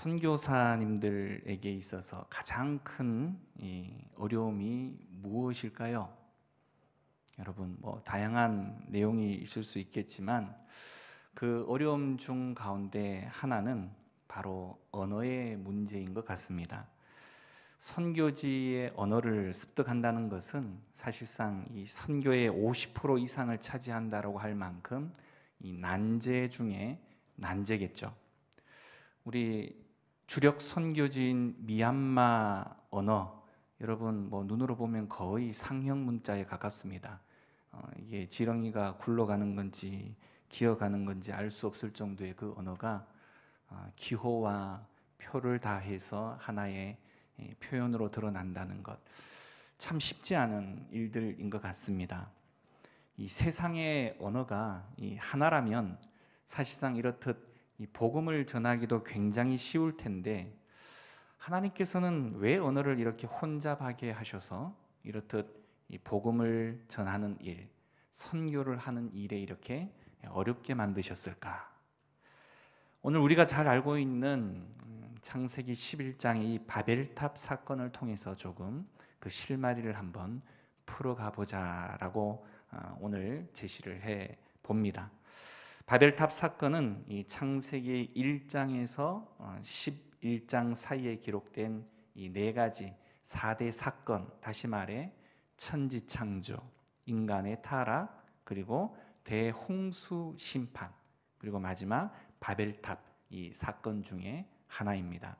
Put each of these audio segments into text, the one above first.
선교사님들에게 있어서 가장 큰 어려움이 무엇일까요? 여러분, 다양한 내용이 있을 수 있겠지만 그 어려움 중 가운데 하나는 바로 언어의 문제인 것 같습니다. 선교지의 언어를 습득한다는 것은 사실상 이 선교의 50% 이상을 차지한다고 할 만큼 이 난제 중에 난제겠죠. 우리 주력 선교지인 미얀마 언어, 여러분 눈으로 보면 거의 상형 문자에 가깝습니다. 이게 지렁이가 굴러가는 건지 기어가는 건지 알 수 없을 정도의 그 언어가 기호와 표를 다해서 하나의 표현으로 드러난다는 것, 참 쉽지 않은 일들인 것 같습니다. 이 세상의 언어가 하나라면 사실상 이렇듯 이 복음을 전하기도 굉장히 쉬울 텐데, 하나님께서는 왜 언어를 이렇게 혼잡하게 하셔서 이렇듯 이 복음을 전하는 일, 선교를 하는 일에 이렇게 어렵게 만드셨을까? 오늘 우리가 잘 알고 있는 창세기 11장의 이 바벨탑 사건을 통해서 조금 그 실마리를 한번 풀어가 보자라고 오늘 제시를 해 봅니다. 바벨탑 사건은 이 창세기 1장에서 11장 사이에 기록된 이 네 가지 4대 사건, 다시 말해 천지창조, 인간의 타락, 그리고 대홍수 심판, 그리고 마지막 바벨탑, 이 사건 중에 하나입니다.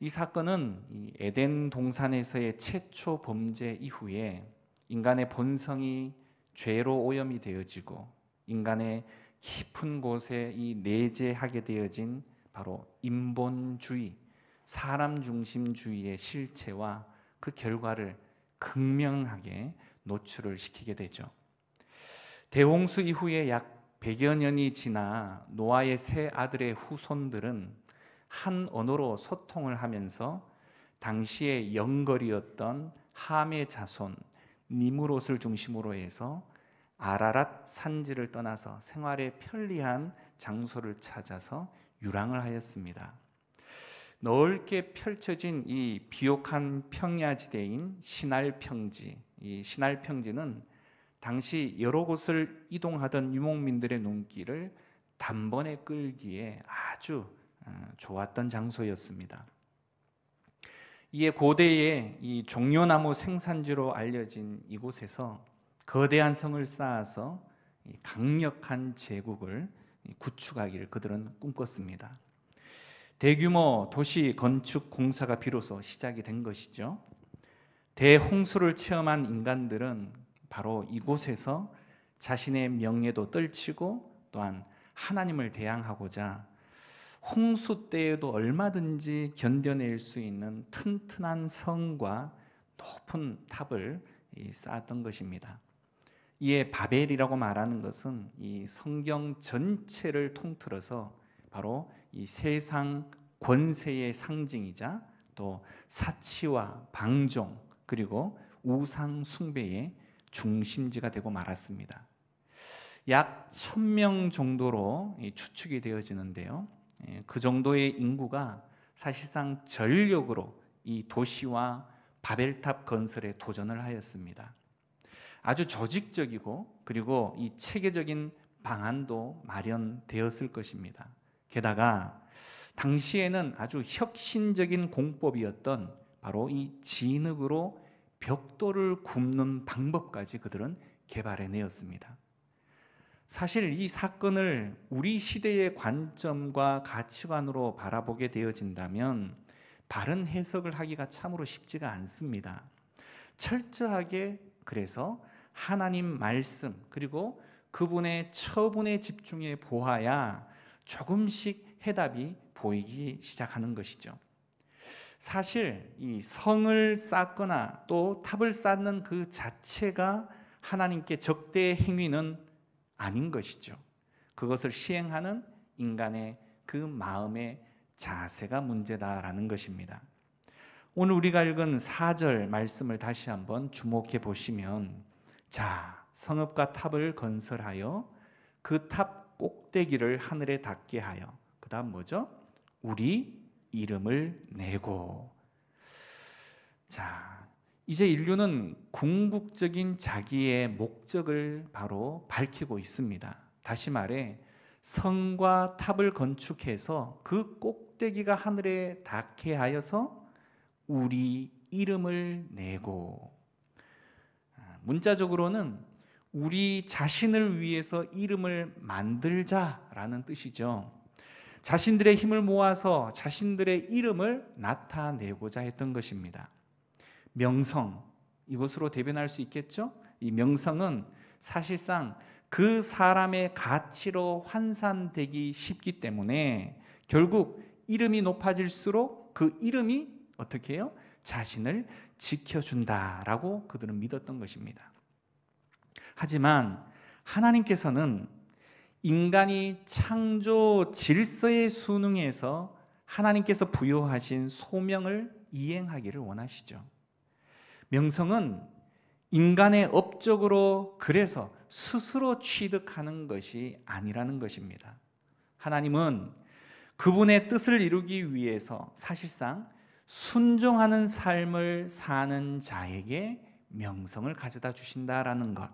이 사건은 이 에덴 동산에서의 최초 범죄 이후에 인간의 본성이 죄로 오염이 되어지고 인간의 깊은 곳에 이 내재하게 되어진 바로 인본주의, 사람 중심주의의 실체와 그 결과를 극명하게 노출을 시키게 되죠. 대홍수 이후에 약 100여 년이 지나 노아의 세 아들의 후손들은 한 언어로 소통을 하면서 당시의 영걸이었던 함의 자손 니므롯을 중심으로 해서 아라랏 산지를 떠나서 생활에 편리한 장소를 찾아서 유랑을 하였습니다. 넓게 펼쳐진 이 비옥한 평야지대인 시날 평지, 이 시날 평지는 당시 여러 곳을 이동하던 유목민들의 눈길을 단번에 끌기에 아주 좋았던 장소였습니다. 이에 고대의 이 종려나무 생산지로 알려진 이곳에서 거대한 성을 쌓아서 강력한 제국을 구축하기를 그들은 꿈꿨습니다. 대규모 도시 건축 공사가 비로소 시작이 된 것이죠. 대홍수를 체험한 인간들은 바로 이곳에서 자신의 명예도 떨치고 또한 하나님을 대항하고자 홍수 때에도 얼마든지 견뎌낼 수 있는 튼튼한 성과 높은 탑을 쌓았던 것입니다. 이에 바벨이라고 말하는 것은 이 성경 전체를 통틀어서 바로 이 세상 권세의 상징이자 또 사치와 방종 그리고 우상 숭배의 중심지가 되고 말았습니다. 약 1000명 정도로 추측이 되어지는데요. 그 정도의 인구가 사실상 전력으로 이 도시와 바벨탑 건설에 도전을 하였습니다. 아주 조직적이고 그리고 이 체계적인 방안도 마련되었을 것입니다. 게다가 당시에는 아주 혁신적인 공법이었던 바로 이 진흙으로 벽돌을 굽는 방법까지 그들은 개발해내었습니다. 사실 이 사건을 우리 시대의 관점과 가치관으로 바라보게 되어진다면 바른 해석을 하기가 참으로 쉽지가 않습니다. 철저하게 그래서 하나님 말씀 그리고 그분의 처분에 집중해 보아야 조금씩 해답이 보이기 시작하는 것이죠. 사실 이 성을 쌓거나 또 탑을 쌓는 그 자체가 하나님께 적대의 행위는 아닌 것이죠. 그것을 시행하는 인간의 그 마음의 자세가 문제다라는 것입니다. 오늘 우리가 읽은 4절 말씀을 다시 한번 주목해 보시면, 자, 성읍과 탑을 건설하여 그 탑 꼭대기를 하늘에 닿게 하여, 그 다음 뭐죠? 우리 이름을 내고. 자, 이제 인류는 궁극적인 자기의 목적을 바로 밝히고 있습니다. 다시 말해 성과 탑을 건축해서 그 꼭대기가 하늘에 닿게 하여서 우리 이름을 내고, 문자적으로는 우리 자신을 위해서 이름을 만들자라는 뜻이죠. 자신들의 힘을 모아서 자신들의 이름을 나타내고자 했던 것입니다. 명성, 이것으로 대변할 수 있겠죠? 이 명성은 사실상 그 사람의 가치로 환산되기 쉽기 때문에 결국 이름이 높아질수록 그 이름이 어떻게 해요? 자신을 지켜준다라고 그들은 믿었던 것입니다. 하지만 하나님께서는 인간이 창조 질서의 순응해서 하나님께서 부여하신 소명을 이행하기를 원하시죠. 명성은 인간의 업적으로 그래서 스스로 취득하는 것이 아니라는 것입니다. 하나님은 그분의 뜻을 이루기 위해서 사실상 순종하는 삶을 사는 자에게 명성을 가져다 주신다라는 것.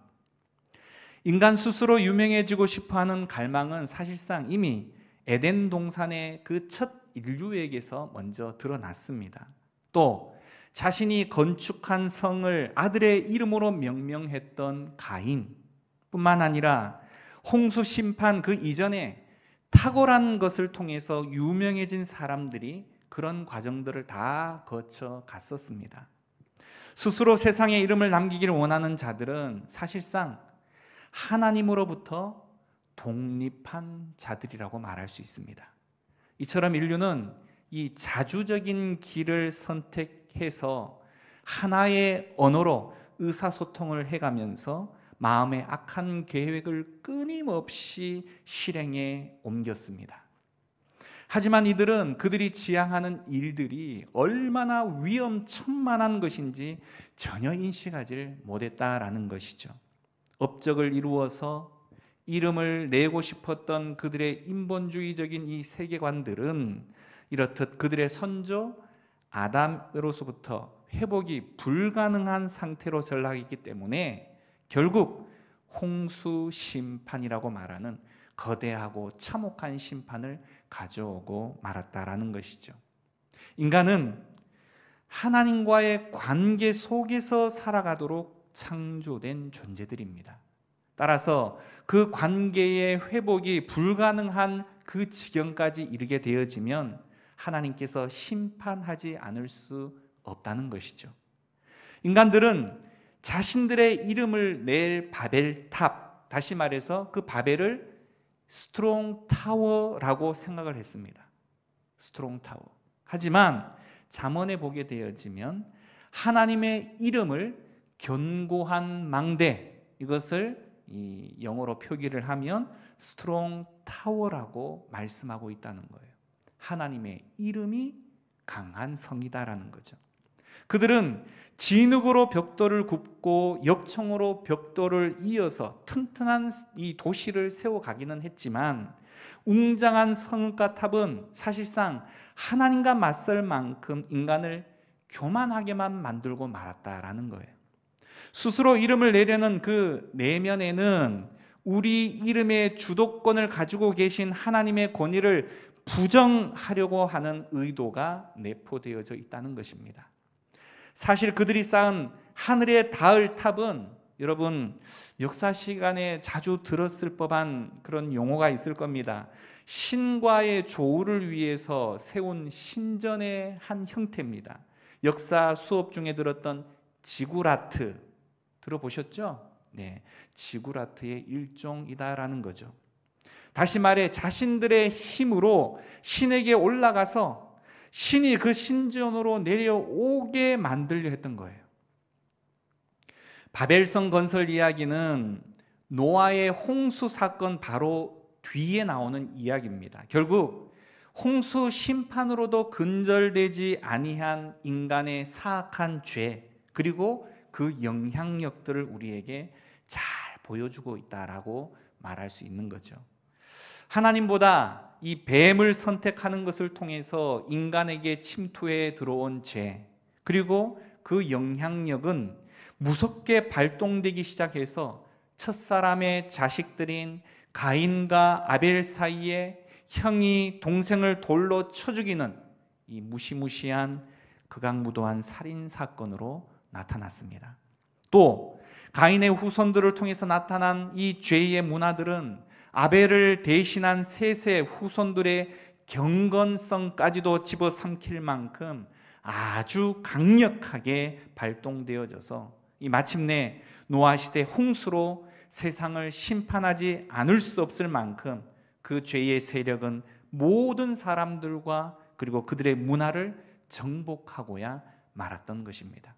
인간 스스로 유명해지고 싶어하는 갈망은 사실상 이미 에덴 동산의 그 첫 인류에게서 먼저 드러났습니다. 또 자신이 건축한 성을 아들의 이름으로 명명했던 가인 뿐만 아니라 홍수 심판 그 이전에 탁월한 것을 통해서 유명해진 사람들이 그런 과정들을 다 거쳐 갔었습니다. 스스로 세상에 이름을 남기기를 원하는 자들은 사실상 하나님으로부터 독립한 자들이라고 말할 수 있습니다. 이처럼 인류는 이 자주적인 길을 선택해서 하나의 언어로 의사소통을 해가면서 마음의 악한 계획을 끊임없이 실행에 옮겼습니다. 하지만 이들은 그들이 지향하는 일들이 얼마나 위험천만한 것인지 전혀 인식하지 못했다라는 것이죠. 업적을 이루어서 이름을 내고 싶었던 그들의 인본주의적인 이 세계관들은 이렇듯 그들의 선조 아담으로부터 회복이 불가능한 상태로 전락했기 때문에 결국 홍수 심판이라고 말하는 거대하고 참혹한 심판을 가져오고 말았다라는 것이죠. 인간은 하나님과의 관계 속에서 살아가도록 창조된 존재들입니다. 따라서 그 관계의 회복이 불가능한 그 지경까지 이르게 되어지면 하나님께서 심판하지 않을 수 없다는 것이죠. 인간들은 자신들의 이름을 낼 바벨탑, 다시 말해서 그 바벨을 스트롱 타워라고 생각을 했습니다. 스트롱 타워. 하지만 잠언에 보게 되어지면 하나님의 이름을 견고한 망대, 이것을 이 영어로 표기를 하면 스트롱 타워라고 말씀하고 있다는 거예요. 하나님의 이름이 강한 성이다라는 거죠. 그들은 진흙으로 벽돌을 굽고 역청으로 벽돌을 이어서 튼튼한 이 도시를 세워가기는 했지만 웅장한 성읍과 탑은 사실상 하나님과 맞설 만큼 인간을 교만하게만 만들고 말았다라는 거예요. 스스로 이름을 내려는 그 내면에는 우리 이름의 주도권을 가지고 계신 하나님의 권위를 부정하려고 하는 의도가 내포되어져 있다는 것입니다. 사실 그들이 쌓은 하늘에 닿을 탑은 여러분 역사 시간에 자주 들었을 법한 그런 용어가 있을 겁니다. 신과의 조우를 위해서 세운 신전의 한 형태입니다. 역사 수업 중에 들었던 지구라트 들어보셨죠? 네, 지구라트의 일종이다라는 거죠. 다시 말해 자신들의 힘으로 신에게 올라가서 신이 그 신전으로 내려오게 만들려 했던 거예요. 바벨성 건설 이야기는 노아의 홍수 사건 바로 뒤에 나오는 이야기입니다. 결국 홍수 심판으로도 근절되지 아니한 인간의 사악한 죄, 그리고 그 영향력들을 우리에게 잘 보여주고 있다라고 말할 수 있는 거죠. 하나님보다 이 뱀을 선택하는 것을 통해서 인간에게 침투해 들어온 죄, 그리고 그 영향력은 무섭게 발동되기 시작해서 첫사람의 자식들인 가인과 아벨 사이에 형이 동생을 돌로 쳐 죽이는 이 무시무시한 극악무도한 살인 사건으로 나타났습니다. 또 가인의 후손들을 통해서 나타난 이 죄의 문화들은 아벨을 대신한 셋의 후손들의 경건성까지도 집어삼킬 만큼 아주 강력하게 발동되어져서 이 마침내 노아 시대 홍수로 세상을 심판하지 않을 수 없을 만큼 그 죄의 세력은 모든 사람들과 그리고 그들의 문화를 정복하고야 말았던 것입니다.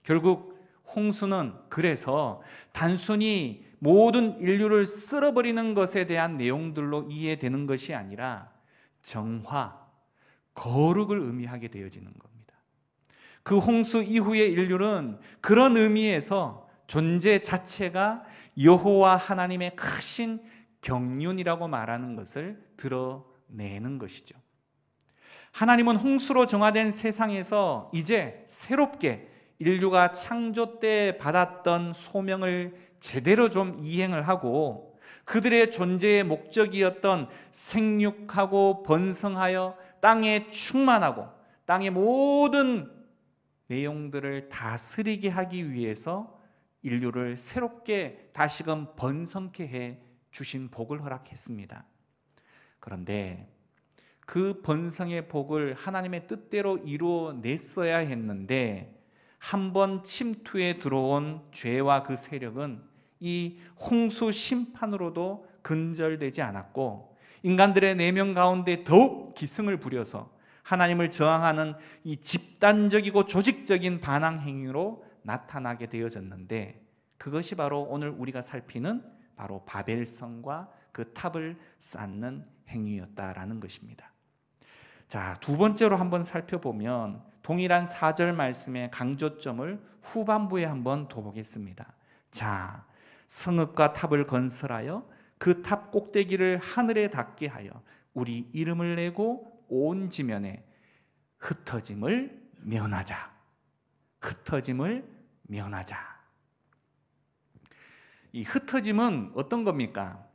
결국 홍수는 그래서 단순히 모든 인류를 쓸어버리는 것에 대한 내용들로 이해되는 것이 아니라 정화, 거룩을 의미하게 되어지는 겁니다. 그 홍수 이후의 인류는 그런 의미에서 존재 자체가 여호와 하나님의 크신 경륜이라고 말하는 것을 드러내는 것이죠. 하나님은 홍수로 정화된 세상에서 이제 새롭게 인류가 창조 때 받았던 소명을 제대로 좀 이행을 하고 그들의 존재의 목적이었던 생육하고 번성하여 땅에 충만하고 땅의 모든 내용들을 다스리게 하기 위해서 인류를 새롭게 다시금 번성케 해 주신 복을 허락했습니다. 그런데 그 번성의 복을 하나님의 뜻대로 이루어냈어야 했는데 한번 침투에 들어온 죄와 그 세력은 이 홍수 심판으로도 근절되지 않았고 인간들의 내면 가운데 더욱 기승을 부려서 하나님을 저항하는 이 집단적이고 조직적인 반항 행위로 나타나게 되어졌는데 그것이 바로 오늘 우리가 살피는 바로 바벨성과 그 탑을 쌓는 행위였다라는 것입니다. 자, 두 번째로 한번 살펴보면 동일한 4절 말씀의 강조점을 후반부에 한번 더 보겠습니다. 자, 성읍과 탑을 건설하여 그 탑 꼭대기를 하늘에 닿게 하여 우리 이름을 내고 온 지면에 흩어짐을 면하자. 흩어짐을 면하자. 이 흩어짐은 어떤 겁니까?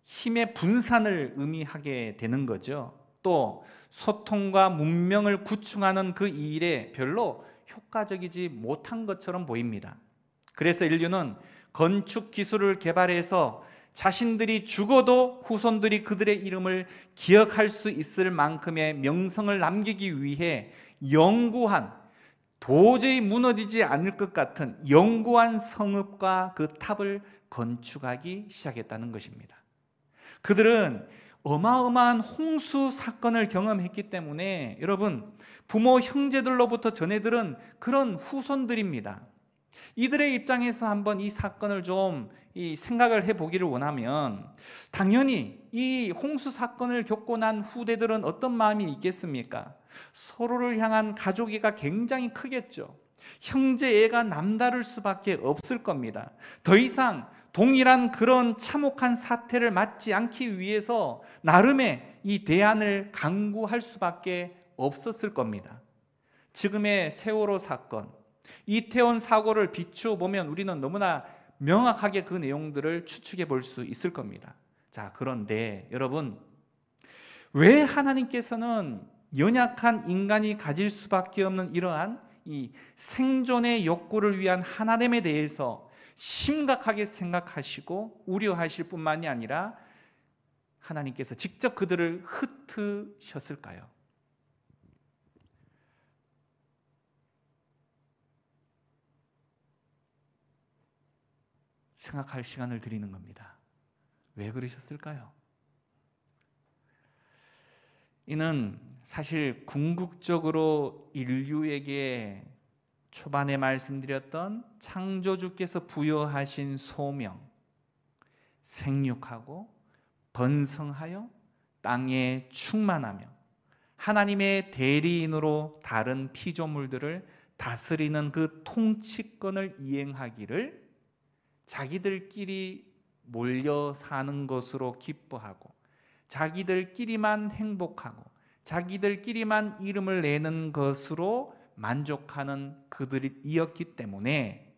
힘의 분산을 의미하게 되는 거죠. 또 소통과 문명을 구축하는 그 일에 별로 효과적이지 못한 것처럼 보입니다. 그래서 인류는 건축 기술을 개발해서 자신들이 죽어도 후손들이 그들의 이름을 기억할 수 있을 만큼의 명성을 남기기 위해 영구한, 도저히 무너지지 않을 것 같은 영구한 성읍과 그 탑을 건축하기 시작했다는 것입니다. 그들은 어마어마한 홍수 사건을 경험했기 때문에 여러분, 부모 형제들로부터 전해들은 그런 후손들입니다. 이들의 입장에서 한번 이 사건을 좀 생각을 해보기를 원하면 당연히 이 홍수 사건을 겪고 난 후대들은 어떤 마음이 있겠습니까? 서로를 향한 가족애가 굉장히 크겠죠. 형제애가 남다를 수밖에 없을 겁니다. 더 이상 동일한 그런 참혹한 사태를 맞지 않기 위해서 나름의 이 대안을 강구할 수밖에 없었을 겁니다. 지금의 세월호 사건, 이태원 사고를 비추어 보면 우리는 너무나 명확하게 그 내용들을 추측해 볼 수 있을 겁니다. 자, 그런데 여러분, 왜 하나님께서는 연약한 인간이 가질 수밖에 없는 이러한 이 생존의 욕구를 위한 하나됨에 대해서 심각하게 생각하시고 우려하실 뿐만이 아니라 하나님께서 직접 그들을 흩으셨을까요? 생각할 시간을 드리는 겁니다. 왜 그러셨을까요? 이는 사실 궁극적으로 인류에게 초반에 말씀드렸던 창조주께서 부여하신 소명, 생육하고 번성하여 땅에 충만하며 하나님의 대리인으로 다른 피조물들을 다스리는 그 통치권을 이행하기를 자기들끼리 몰려 사는 것으로 기뻐하고 자기들끼리만 행복하고 자기들끼리만 이름을 내는 것으로 만족하는 그들이었기 때문에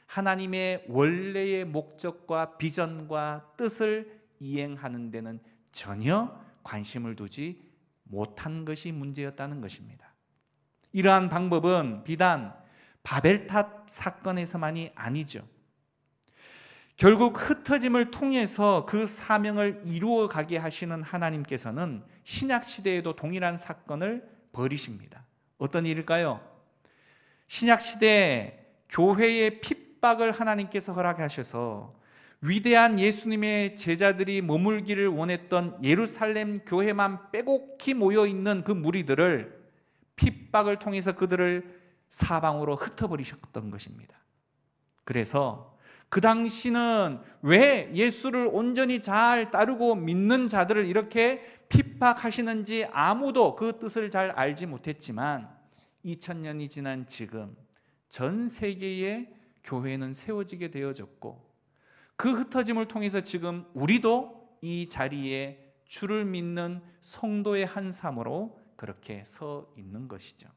하나님의 원래의 목적과 비전과 뜻을 이행하는 데는 전혀 관심을 두지 못한 것이 문제였다는 것입니다. 이러한 방법은 비단 바벨탑 사건에서만이 아니죠. 결국 흩어짐을 통해서 그 사명을 이루어가게 하시는 하나님께서는 신약시대에도 동일한 사건을 벌이십니다. 어떤 일일까요? 신약시대에 교회의 핍박을 하나님께서 허락하셔서 위대한 예수님의 제자들이 머물기를 원했던 예루살렘 교회만 빼곡히 모여있는 그 무리들을 핍박을 통해서 그들을 사방으로 흩어버리셨던 것입니다. 그래서 그 당시는 왜 예수를 온전히 잘 따르고 믿는 자들을 이렇게 핍박하시는지 아무도 그 뜻을 잘 알지 못했지만 2000년이 지난 지금 전 세계의 교회는 세워지게 되어졌고 그 흩어짐을 통해서 지금 우리도 이 자리에 주를 믿는 성도의 한 삶으로 그렇게 서 있는 것이죠.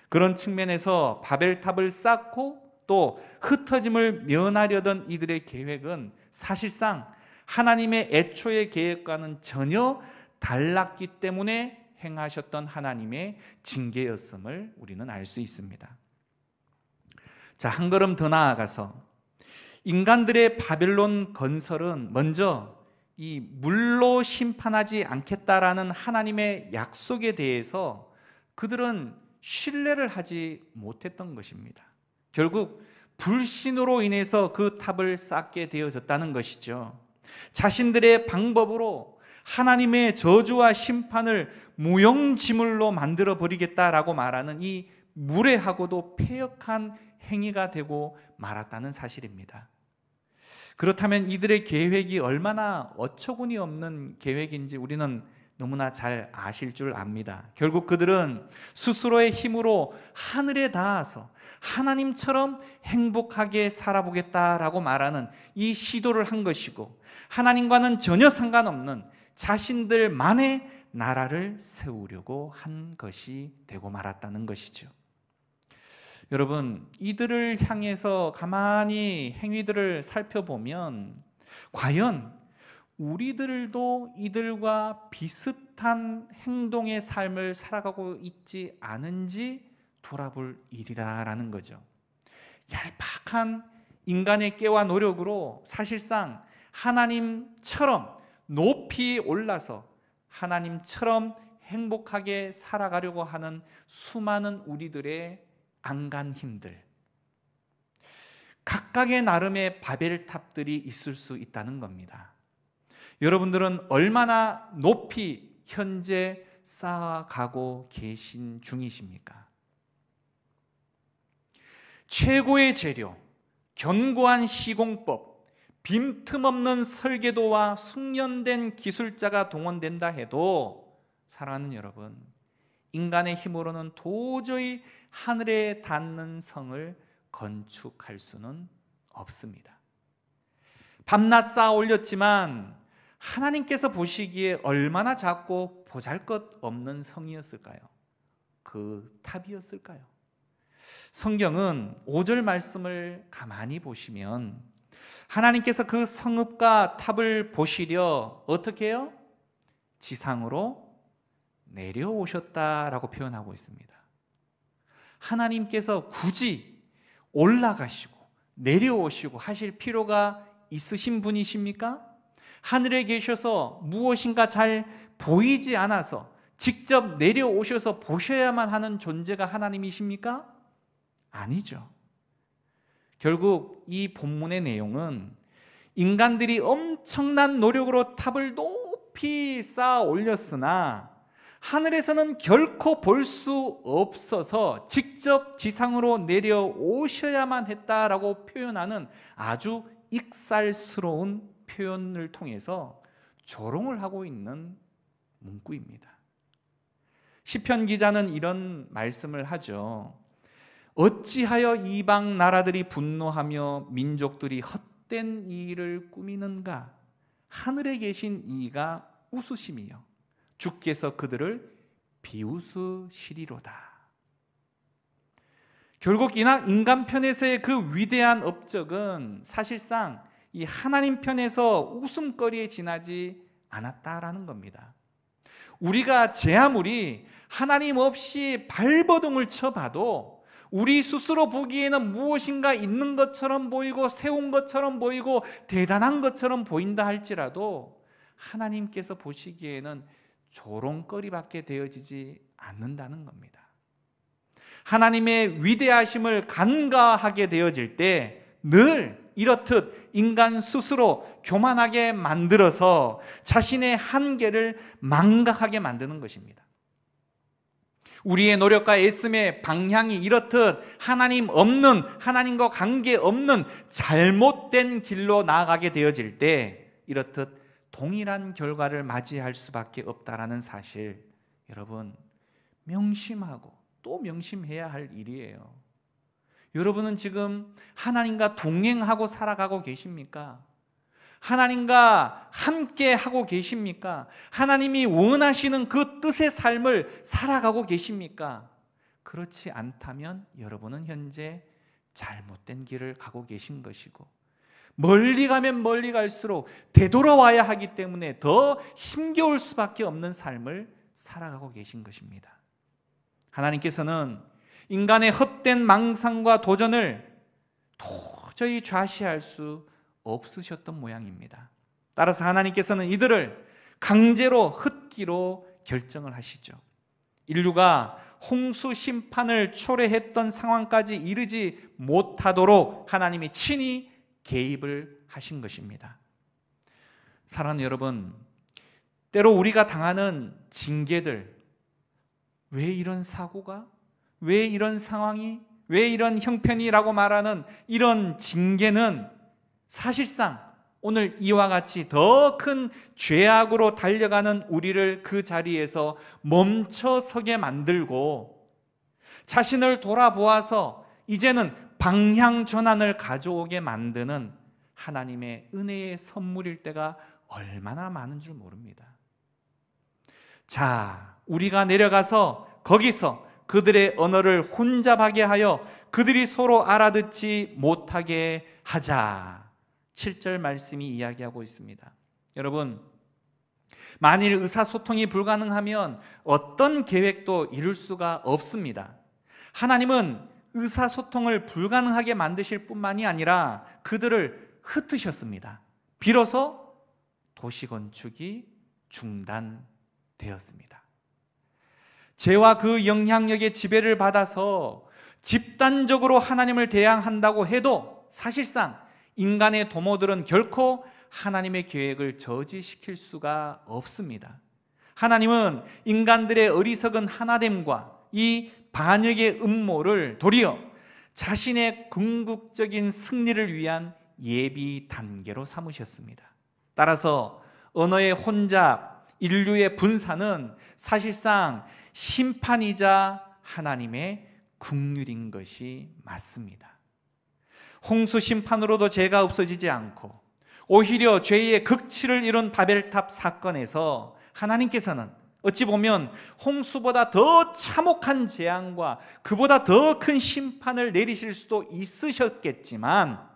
그런 측면에서 바벨탑을 쌓고 또 흩어짐을 면하려던 이들의 계획은 사실상 하나님의 애초의 계획과는 전혀 달랐기 때문에 행하셨던 하나님의 징계였음을 우리는 알 수 있습니다. 자, 한 걸음 더 나아가서 인간들의 바벨론 건설은 먼저 이 물로 심판하지 않겠다라는 하나님의 약속에 대해서 그들은 신뢰를 하지 못했던 것입니다. 결국 불신으로 인해서 그 탑을 쌓게 되어졌다는 것이죠. 자신들의 방법으로 하나님의 저주와 심판을 무용지물로 만들어 버리겠다라고 말하는 이 무례하고도 패역한 행위가 되고 말았다는 사실입니다. 그렇다면 이들의 계획이 얼마나 어처구니 없는 계획인지 우리는 너무나 잘 아실 줄 압니다. 결국 그들은 스스로의 힘으로 하늘에 닿아서 하나님처럼 행복하게 살아보겠다라고 말하는 이 시도를 한 것이고 하나님과는 전혀 상관없는 자신들만의 나라를 세우려고 한 것이 되고 말았다는 것이죠. 여러분, 이들을 향해서 가만히 행위들을 살펴보면 과연 우리들도 이들과 비슷한 행동의 삶을 살아가고 있지 않은지 돌아볼 일이라는 거죠. 얄팍한 인간의 깨와 노력으로 사실상 하나님처럼 높이 올라서 하나님처럼 행복하게 살아가려고 하는 수많은 우리들의 안간힘들, 각각의 나름의 바벨탑들이 있을 수 있다는 겁니다. 여러분들은 얼마나 높이 현재 쌓아가고 계신 중이십니까? 최고의 재료, 견고한 시공법, 빈틈없는 설계도와 숙련된 기술자가 동원된다 해도 사랑하는 여러분, 인간의 힘으로는 도저히 하늘에 닿는 성을 건축할 수는 없습니다. 밤낮 쌓아 올렸지만 하나님께서 보시기에 얼마나 작고 보잘것없는 성이었을까요? 그 탑이었을까요? 성경은 5절 말씀을 가만히 보시면 하나님께서 그 성읍과 탑을 보시려 어떻게 해요? 지상으로 내려오셨다라고 표현하고 있습니다. 하나님께서 굳이 올라가시고 내려오시고 하실 필요가 있으신 분이십니까? 하늘에 계셔서 무엇인가 잘 보이지 않아서 직접 내려오셔서 보셔야만 하는 존재가 하나님이십니까? 아니죠. 결국 이 본문의 내용은 인간들이 엄청난 노력으로 탑을 높이 쌓아 올렸으나 하늘에서는 결코 볼 수 없어서 직접 지상으로 내려오셔야만 했다라고 표현하는 아주 익살스러운 표현을 통해서 조롱을 하고 있는 문구입니다. 시편 기자는 이런 말씀을 하죠. 어찌하여 이방 나라들이 분노하며 민족들이 헛된 일을 꾸미는가? 하늘에 계신 이가 웃으심이요 주께서 그들을 비웃으시리로다. 결국 인간 편에서의 그 위대한 업적은 사실상 이 하나님 편에서 웃음거리에 지나지 않았다라는 겁니다. 우리가 제 아무리 하나님 없이 발버둥을 쳐봐도 우리 스스로 보기에는 무엇인가 있는 것처럼 보이고 세운 것처럼 보이고 대단한 것처럼 보인다 할지라도 하나님께서 보시기에는 조롱거리밖에 되어지지 않는다는 겁니다. 하나님의 위대하심을 간과하게 되어질 때 늘 이렇듯 인간 스스로 교만하게 만들어서 자신의 한계를 망각하게 만드는 것입니다. 우리의 노력과 애씀의 방향이 이렇듯 하나님 없는, 하나님과 관계없는 잘못된 길로 나아가게 되어질 때 이렇듯 동일한 결과를 맞이할 수밖에 없다라는 사실, 여러분 명심하고 또 명심해야 할 일이에요. 여러분은 지금 하나님과 동행하고 살아가고 계십니까? 하나님과 함께 하고 계십니까? 하나님이 원하시는 그 뜻의 삶을 살아가고 계십니까? 그렇지 않다면 여러분은 현재 잘못된 길을 가고 계신 것이고, 멀리 가면 멀리 갈수록 되돌아와야 하기 때문에 더 힘겨울 수밖에 없는 삶을 살아가고 계신 것입니다. 하나님께서는 인간의 헛된 망상과 도전을 도저히 좌시할 수 없으셨던 모양입니다. 따라서 하나님께서는 이들을 강제로 흩기로 결정을 하시죠. 인류가 홍수 심판을 초래했던 상황까지 이르지 못하도록 하나님이 친히 개입을 하신 것입니다. 사랑하는 여러분, 때로 우리가 당하는 징계들, 왜 이런 사고가, 왜 이런 상황이, 왜 이런 형편이라고 말하는 이런 징계는 사실상 오늘 이와 같이 더 큰 죄악으로 달려가는 우리를 그 자리에서 멈춰서게 만들고 자신을 돌아보아서 이제는 방향 전환을 가져오게 만드는 하나님의 은혜의 선물일 때가 얼마나 많은 줄 모릅니다. 자, 우리가 내려가서 거기서 그들의 언어를 혼잡하게 하여 그들이 서로 알아듣지 못하게 하자. 7절 말씀이 이야기하고 있습니다. 여러분, 만일 의사소통이 불가능하면 어떤 계획도 이룰 수가 없습니다. 하나님은 의사소통을 불가능하게 만드실 뿐만이 아니라 그들을 흩으셨습니다. 비로소 도시건축이 중단되었습니다. 죄와 그 영향력의 지배를 받아서 집단적으로 하나님을 대항한다고 해도 사실상 인간의 도모들은 결코 하나님의 계획을 저지시킬 수가 없습니다. 하나님은 인간들의 어리석은 하나됨과 이 반역의 음모를 도리어 자신의 궁극적인 승리를 위한 예비 단계로 삼으셨습니다. 따라서 언어의 혼잡, 인류의 분산은 사실상 심판이자 하나님의 긍휼인 것이 맞습니다. 홍수 심판으로도 죄가 없어지지 않고 오히려 죄의 극치를 이룬 바벨탑 사건에서 하나님께서는 어찌 보면 홍수보다 더 참혹한 재앙과 그보다 더 큰 심판을 내리실 수도 있으셨겠지만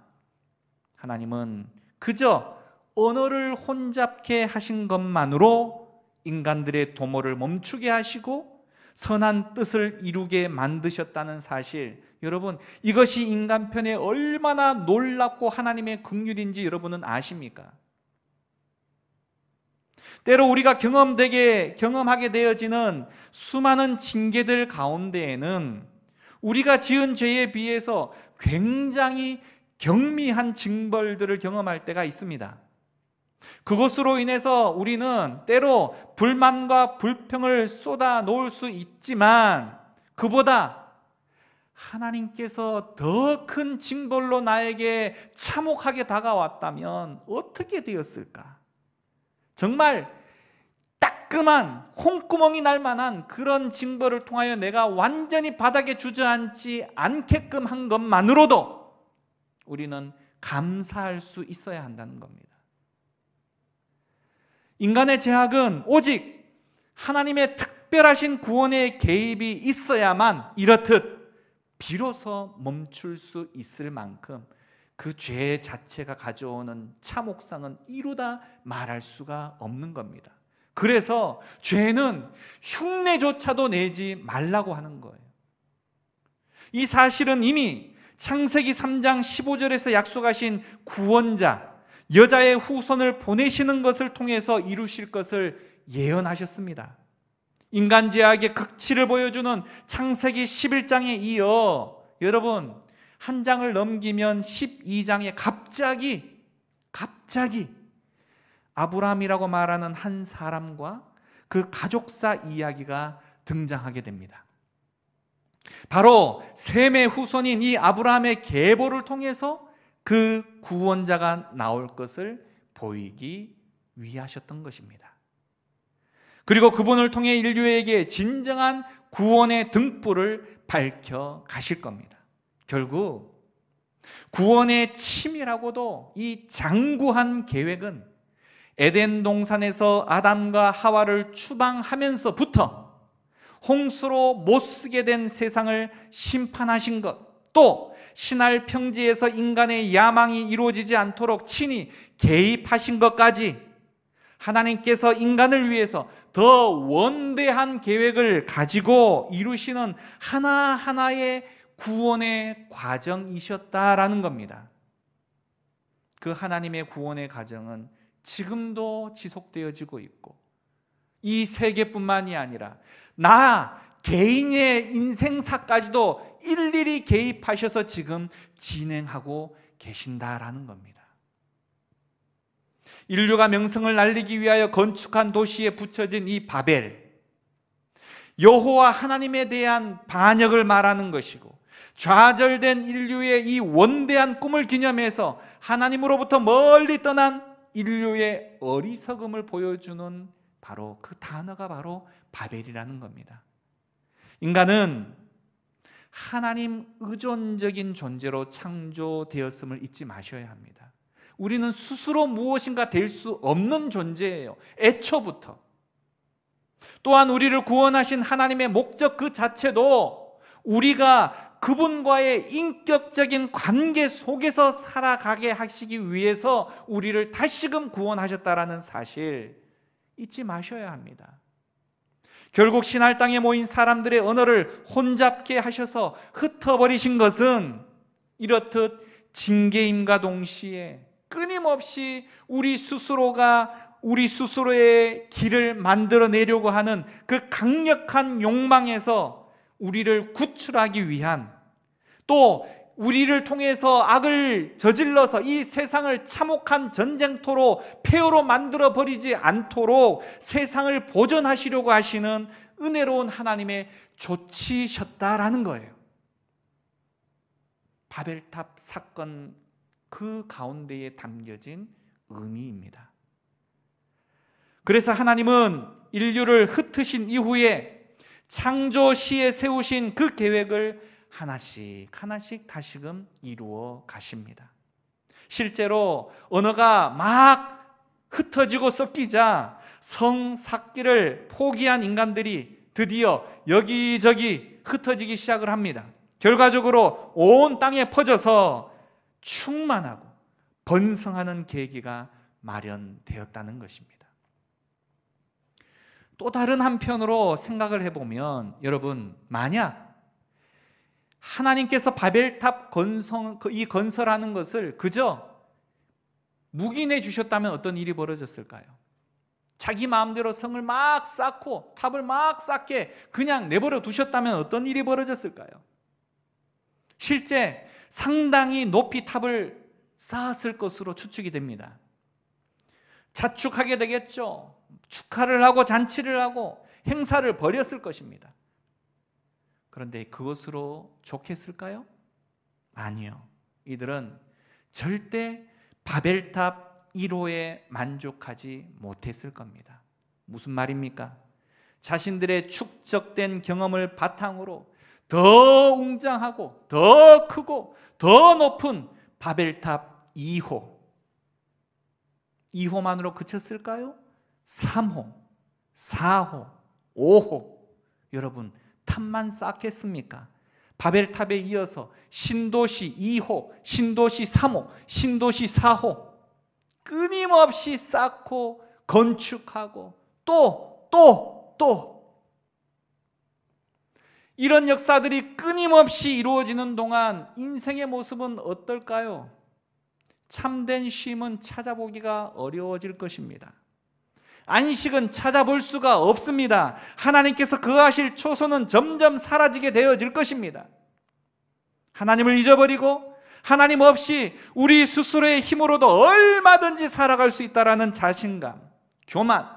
하나님은 그저 언어를 혼잡케 하신 것만으로 인간들의 도모를 멈추게 하시고 선한 뜻을 이루게 만드셨다는 사실, 여러분 이것이 인간 편에 얼마나 놀랍고 하나님의 긍휼인지 여러분은 아십니까? 때로 우리가 경험하게 되어지는 수많은 징계들 가운데에는 우리가 지은 죄에 비해서 굉장히 경미한 징벌들을 경험할 때가 있습니다. 그것으로 인해서 우리는 때로 불만과 불평을 쏟아 놓을 수 있지만 그보다 하나님께서 더 큰 징벌로 나에게 참혹하게 다가왔다면 어떻게 되었을까? 정말 따끔한 콩구멍이 날 만한 그런 징벌을 통하여 내가 완전히 바닥에 주저앉지 않게끔 한 것만으로도 우리는 감사할 수 있어야 한다는 겁니다. 인간의 제약은 오직 하나님의 특별하신 구원의 개입이 있어야만 이렇듯 비로소 멈출 수 있을 만큼 그 죄 자체가 가져오는 참혹상은 이루다 말할 수가 없는 겁니다. 그래서 죄는 흉내조차도 내지 말라고 하는 거예요. 이 사실은 이미 창세기 3장 15절에서 약속하신 구원자, 여자의 후손을 보내시는 것을 통해서 이루실 것을 예언하셨습니다. 인간 죄악의 극치를 보여주는 창세기 11장에 이어 여러분 한 장을 넘기면 12장에 갑자기 아브라함이라고 말하는 한 사람과 그 가족사 이야기가 등장하게 됩니다. 바로 셈의 후손인 이 아브라함의 계보를 통해서 그 구원자가 나올 것을 보이기 위하셨던 것입니다. 그리고 그분을 통해 인류에게 진정한 구원의 등불을 밝혀 가실 겁니다. 결국 구원의 치밀하고도 이 장구한 계획은 에덴 동산에서 아담과 하와를 추방하면서부터 홍수로 못쓰게 된 세상을 심판하신 것, 또 신할 평지에서 인간의 야망이 이루어지지 않도록 친히 개입하신 것까지 하나님께서 인간을 위해서 더 원대한 계획을 가지고 이루시는 하나하나의 구원의 과정이셨다라는 겁니다. 그 하나님의 구원의 과정은 지금도 지속되어지고 있고 이 세계뿐만이 아니라 나 개인의 인생사까지도 일일이 개입하셔서 지금 진행하고 계신다라는 겁니다. 인류가 명성을 날리기 위하여 건축한 도시에 붙여진 이 바벨, 여호와 하나님에 대한 반역을 말하는 것이고 좌절된 인류의 이 원대한 꿈을 기념해서 하나님으로부터 멀리 떠난 인류의 어리석음을 보여주는 바로 그 단어가 바로 바벨이라는 겁니다. 인간은 하나님 의존적인 존재로 창조되었음을 잊지 마셔야 합니다. 우리는 스스로 무엇인가 될 수 없는 존재예요. 애초부터. 또한 우리를 구원하신 하나님의 목적 그 자체도 우리가 그분과의 인격적인 관계 속에서 살아가게 하시기 위해서 우리를 다시금 구원하셨다라는 사실 잊지 마셔야 합니다. 결국 신할 땅에 모인 사람들의 언어를 혼잡게 하셔서 흩어버리신 것은 이렇듯 징계임과 동시에 끊임없이 우리 스스로의 길을 만들어내려고 하는 그 강력한 욕망에서 우리를 구출하기 위한, 또 우리를 통해서 악을 저질러서 이 세상을 참혹한 전쟁터로 폐허로 만들어버리지 않도록 세상을 보존하시려고 하시는 은혜로운 하나님의 조치셨다라는 거예요. 바벨탑 사건 그 가운데에 담겨진 의미입니다. 그래서 하나님은 인류를 흩으신 이후에 창조시에 세우신 그 계획을 하나씩 다시금 이루어 가십니다. 실제로 언어가 막 흩어지고 섞이자 성삭기를 포기한 인간들이 드디어 여기저기 흩어지기 시작을 합니다. 결과적으로 온 땅에 퍼져서 충만하고 번성하는 계기가 마련되었다는 것입니다. 또 다른 한편으로 생각을 해보면 여러분, 만약 하나님께서 바벨탑 이 건설하는 것을 그저 묵인해 주셨다면 어떤 일이 벌어졌을까요? 자기 마음대로 성을 막 쌓고 탑을 막 쌓게 그냥 내버려 두셨다면 어떤 일이 벌어졌을까요? 실제 상당히 높이 탑을 쌓았을 것으로 추측이 됩니다. 자축하게 되겠죠. 축하를 하고 잔치를 하고 행사를 벌였을 것입니다. 그런데 그것으로 좋겠을까요? 아니요. 이들은 절대 바벨탑 1호에 만족하지 못했을 겁니다. 무슨 말입니까? 자신들의 축적된 경험을 바탕으로 더 웅장하고 더 크고 더 높은 바벨탑 2호만으로 그쳤을까요? 3호, 4호, 5호. 여러분, 탑만 쌓겠습니까? 바벨탑에 이어서 신도시 2호, 신도시 3호, 신도시 4호 끊임없이 쌓고 건축하고 또 이런 역사들이 끊임없이 이루어지는 동안 인생의 모습은 어떨까요? 참된 쉼은 찾아보기가 어려워질 것입니다. 안식은 찾아볼 수가 없습니다. 하나님께서 거하실 초소는 점점 사라지게 되어질 것입니다. 하나님을 잊어버리고 하나님 없이 우리 스스로의 힘으로도 얼마든지 살아갈 수 있다라는 자신감, 교만,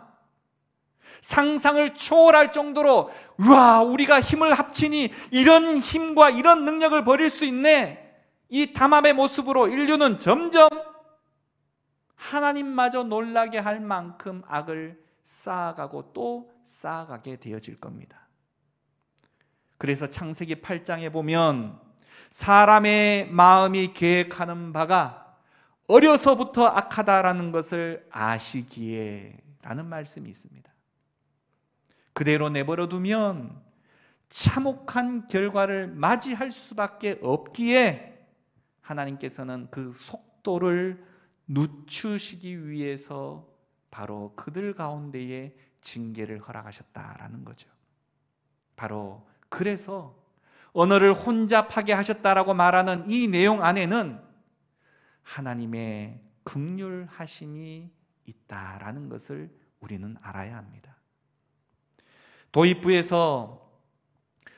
상상을 초월할 정도로 우와, 우리가 힘을 합치니 이런 힘과 이런 능력을 벌일 수 있네. 이 담합의 모습으로 인류는 점점 하나님마저 놀라게 할 만큼 악을 쌓아가고 또 쌓아가게 되어질 겁니다. 그래서 창세기 8장에 보면 사람의 마음이 계획하는 바가 어려서부터 악하다라는 것을 아시기에 라는 말씀이 있습니다. 그대로 내버려 두면 참혹한 결과를 맞이할 수밖에 없기에 하나님께서는 그 속도를 늦추시기 위해서 바로 그들 가운데에 징계를 허락하셨다라는 거죠. 바로 그래서 언어를 혼잡하게 하셨다라고 말하는 이 내용 안에는 하나님의 긍휼하심이 있다라는 것을 우리는 알아야 합니다. 도입부에서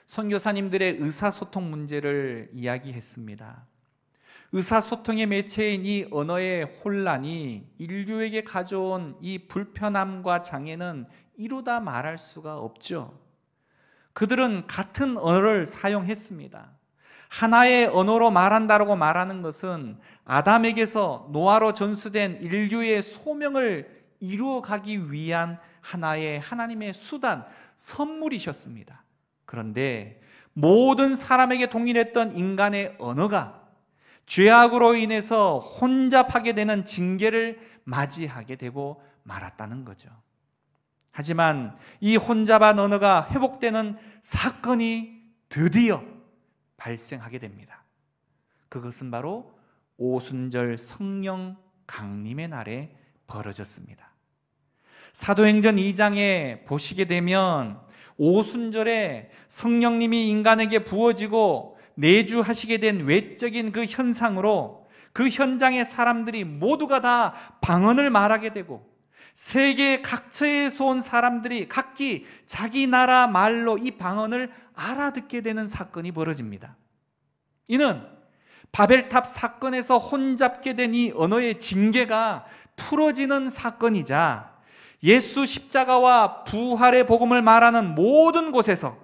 선교사님들의 의사소통 문제를 이야기했습니다. 의사소통의 매체인 이 언어의 혼란이 인류에게 가져온 이 불편함과 장애는 이루다 말할 수가 없죠. 그들은 같은 언어를 사용했습니다. 하나의 언어로 말한다라고 말하는 것은 아담에게서 노아로 전수된 인류의 소명을 이루어가기 위한 하나의 하나님의 수단, 선물이셨습니다. 그런데 모든 사람에게 동일했던 인간의 언어가 죄악으로 인해서 혼잡하게 되는 징계를 맞이하게 되고 말았다는 거죠. 하지만 이 혼잡한 언어가 회복되는 사건이 드디어 발생하게 됩니다. 그것은 바로 오순절 성령 강림의 날에 벌어졌습니다. 사도행전 2장에 보시게 되면 오순절에 성령님이 인간에게 부어지고 내주하시게 된 외적인 그 현상으로 그 현장의 사람들이 모두가 다 방언을 말하게 되고 세계 각처에서 온 사람들이 각기 자기 나라 말로 이 방언을 알아듣게 되는 사건이 벌어집니다. 이는 바벨탑 사건에서 혼잡게 된 이 언어의 징계가 풀어지는 사건이자 예수 십자가와 부활의 복음을 말하는 모든 곳에서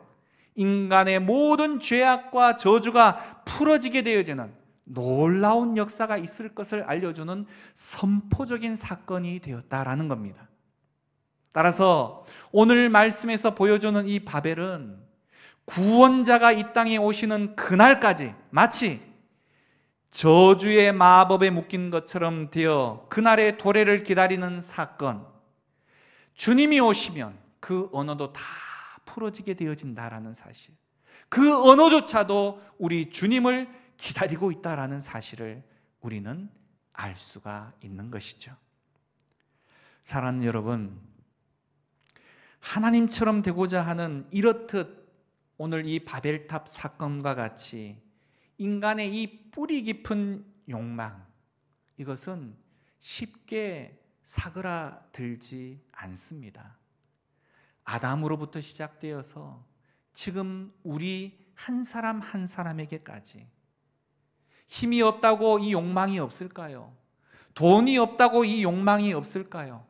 인간의 모든 죄악과 저주가 풀어지게 되어지는 놀라운 역사가 있을 것을 알려주는 선포적인 사건이 되었다라는 겁니다. 따라서 오늘 말씀에서 보여주는 이 바벨은 구원자가 이 땅에 오시는 그날까지 마치 저주의 마법에 묶인 것처럼 되어 그날의 도래를 기다리는 사건, 주님이 오시면 그 언어도 다 풀어지게 되어진다라는 사실, 그 언어조차도 우리 주님을 기다리고 있다라는 사실을 우리는 알 수가 있는 것이죠. 사랑하는 여러분, 하나님처럼 되고자 하는 이렇듯 오늘 이 바벨탑 사건과 같이 인간의 이 뿌리 깊은 욕망, 이것은 쉽게 사그라들지 않습니다. 아담으로부터 시작되어서 지금 우리 한 사람 한 사람에게까지 힘이 없다고 이 욕망이 없을까요? 돈이 없다고 이 욕망이 없을까요?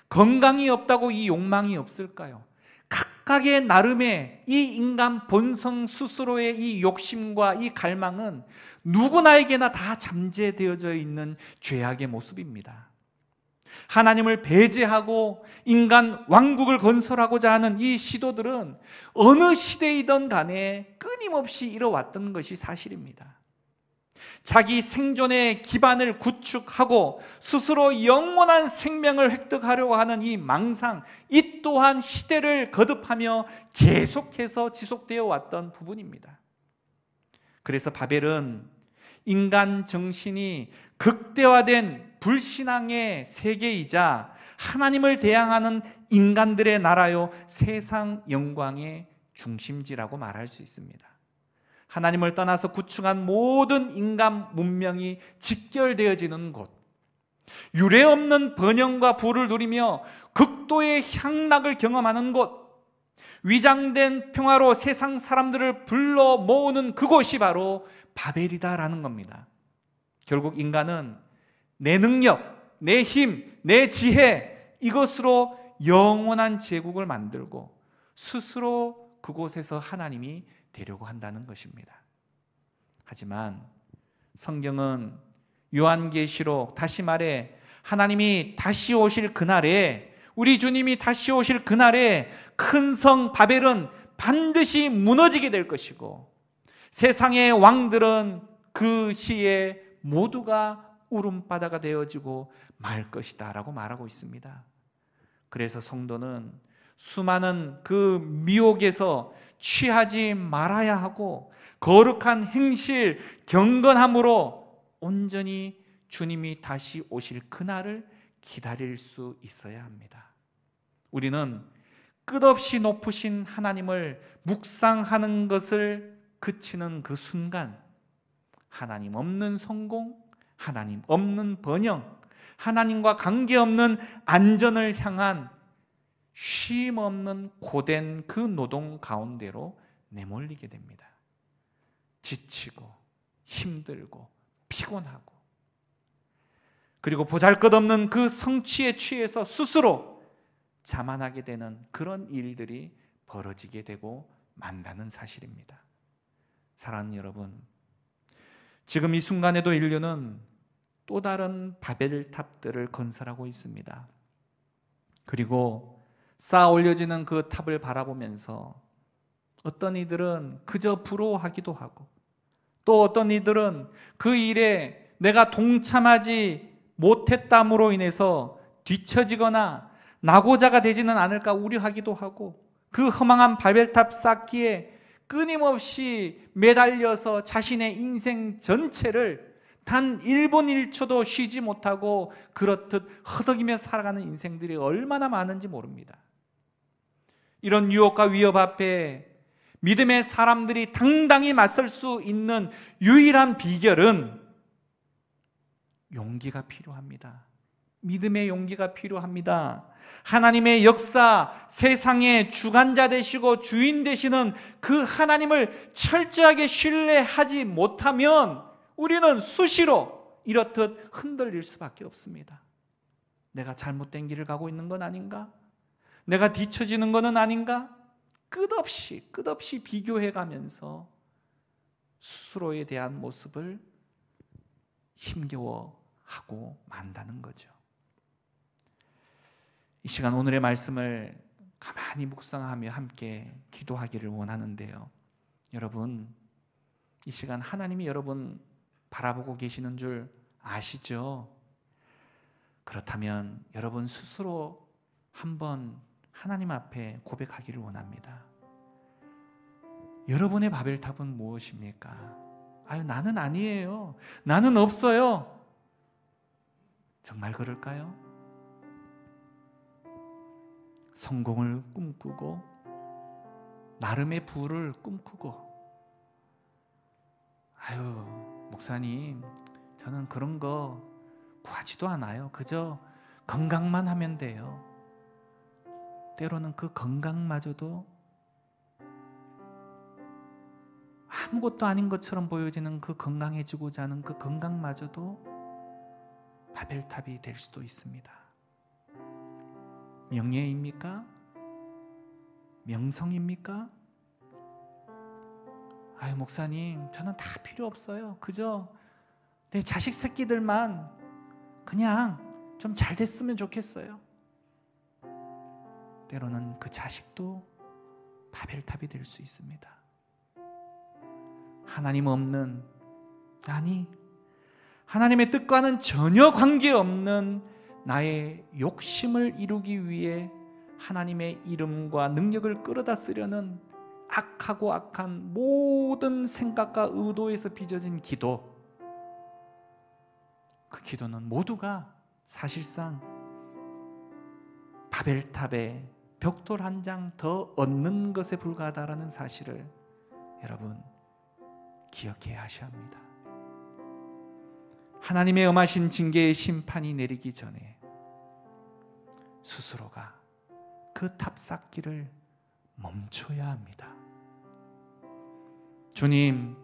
건강이 없다고 이 욕망이 없을까요? 각각의 나름의 이 인간 본성 스스로의 이 욕심과 이 갈망은 누구나에게나 다 잠재되어져 있는 죄악의 모습입니다. 하나님을 배제하고 인간 왕국을 건설하고자 하는 이 시도들은 어느 시대이든 간에 끊임없이 이뤄왔던 것이 사실입니다. 자기 생존의 기반을 구축하고 스스로 영원한 생명을 획득하려고 하는 이 망상, 이 또한 시대를 거듭하며 계속해서 지속되어 왔던 부분입니다. 그래서 바벨은 인간 정신이 극대화된 불신앙의 세계이자 하나님을 대항하는 인간들의 나라요, 세상 영광의 중심지라고 말할 수 있습니다. 하나님을 떠나서 구축한 모든 인간 문명이 직결되어지는 곳, 유례없는 번영과 부를 누리며 극도의 향락을 경험하는 곳, 위장된 평화로 세상 사람들을 불러 모으는 그곳이 바로 바벨이다라는 겁니다. 결국 인간은 내 능력, 내 힘, 내 지혜, 이것으로 영원한 제국을 만들고 스스로 그곳에서 하나님이 되려고 한다는 것입니다. 하지만 성경은 요한계시록, 다시 말해 하나님이 다시 오실 그날에, 우리 주님이 다시 오실 그날에 큰 성 바벨은 반드시 무너지게 될 것이고 세상의 왕들은 그 시에 모두가 울음바다가 되어지고 말 것이다 라고 말하고 있습니다. 그래서 성도는 수많은 그 미혹에서 취하지 말아야 하고 거룩한 행실, 경건함으로 온전히 주님이 다시 오실 그날을 기다릴 수 있어야 합니다. 우리는 끝없이 높으신 하나님을 묵상하는 것을 그치는 그 순간 하나님 없는 성공, 하나님 없는 번영, 하나님과 관계없는 안전을 향한 쉼 없는 고된 그 노동 가운데로 내몰리게 됩니다. 지치고 힘들고 피곤하고, 그리고 보잘것없는 그 성취에 취해서 스스로 자만하게 되는 그런 일들이 벌어지게 되고 만다는 사실입니다. 사랑하는 여러분, 지금 이 순간에도 인류는 또 다른 바벨탑들을 건설하고 있습니다. 그리고 쌓아 올려지는 그 탑을 바라보면서 어떤 이들은 그저 부러워하기도 하고, 또 어떤 이들은 그 일에 내가 동참하지 못했담으로 인해서 뒤처지거나 낙오자가 되지는 않을까 우려하기도 하고, 그 허망한 바벨탑 쌓기에 끊임없이 매달려서 자신의 인생 전체를 단 1분 1초도 쉬지 못하고 그렇듯 허덕이며 살아가는 인생들이 얼마나 많은지 모릅니다. 이런 유혹과 위협 앞에 믿음의 사람들이 당당히 맞설 수 있는 유일한 비결은 용기가 필요합니다. 믿음의 용기가 필요합니다. 하나님의 역사, 세상의 주관자 되시고 주인 되시는 그 하나님을 철저하게 신뢰하지 못하면 우리는 수시로 이렇듯 흔들릴 수밖에 없습니다. 내가 잘못된 길을 가고 있는 건 아닌가? 내가 뒤처지는 것은 아닌가? 끝없이 비교해가면서 스스로에 대한 모습을 힘겨워하고 만다는 거죠. 이 시간 오늘의 말씀을 가만히 묵상하며 함께 기도하기를 원하는데요. 여러분, 이 시간 하나님이 여러분 바라보고 계시는 줄 아시죠? 그렇다면 여러분 스스로 한번 하나님 앞에 고백하기를 원합니다. 여러분의 바벨탑은 무엇입니까? 아유, 나는 아니에요. 나는 없어요. 정말 그럴까요? 성공을 꿈꾸고 나름의 부를 꿈꾸고, 아유, 목사님, 저는 그런 거 구하지도 않아요. 그저 건강만 하면 돼요. 때로는 그 건강마저도 아무것도 아닌 것처럼 보여지는 그 건강해지고자 하는 그 건강마저도 바벨탑이 될 수도 있습니다. 명예입니까? 명성입니까? 아유, 목사님, 저는 다 필요 없어요. 그저 내 자식 새끼들만 그냥 좀 잘 됐으면 좋겠어요. 때로는 그 자식도 바벨탑이 될 수 있습니다. 하나님 없는 아니, 하나님의 뜻과는 전혀 관계없는 나의 욕심을 이루기 위해 하나님의 이름과 능력을 끌어다 쓰려는 악하고 악한 모든 생각과 의도에서 빚어진 기도, 그 기도는 모두가 사실상 바벨탑에 벽돌 한 장 더 얻는 것에 불과하다라는 사실을 여러분 기억해야 하셔야 합니다. 하나님의 엄하신 징계의 심판이 내리기 전에 스스로가 그 탑쌓기를 멈춰야 합니다. 주님,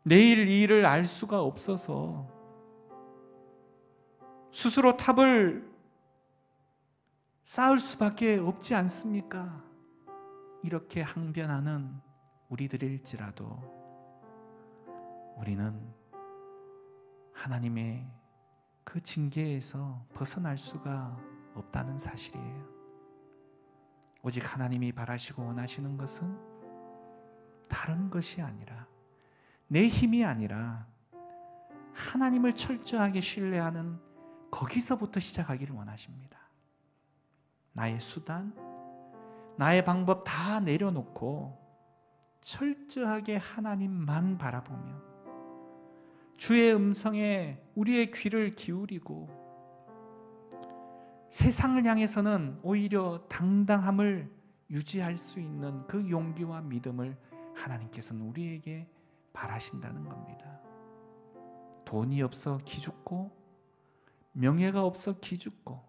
내일 이 일을 알 수가 없어서 스스로 탑을 쌓을 수밖에 없지 않습니까? 이렇게 항변하는 우리들일지라도 우리는 하나님의 그 징계에서 벗어날 수가 없다는 사실이에요. 오직 하나님이 바라시고 원하시는 것은 다른 것이 아니라, 내 힘이 아니라 하나님을 철저하게 신뢰하는 거기서부터 시작하기를 원하십니다. 나의 수단, 나의 방법 다 내려놓고 철저하게 하나님만 바라보며 주의 음성에 우리의 귀를 기울이고 세상을 향해서는 오히려 당당함을 유지할 수 있는 그 용기와 믿음을 하나님께서는 우리에게 바라신다는 겁니다. 돈이 없어 기죽고 명예가 없어 기죽고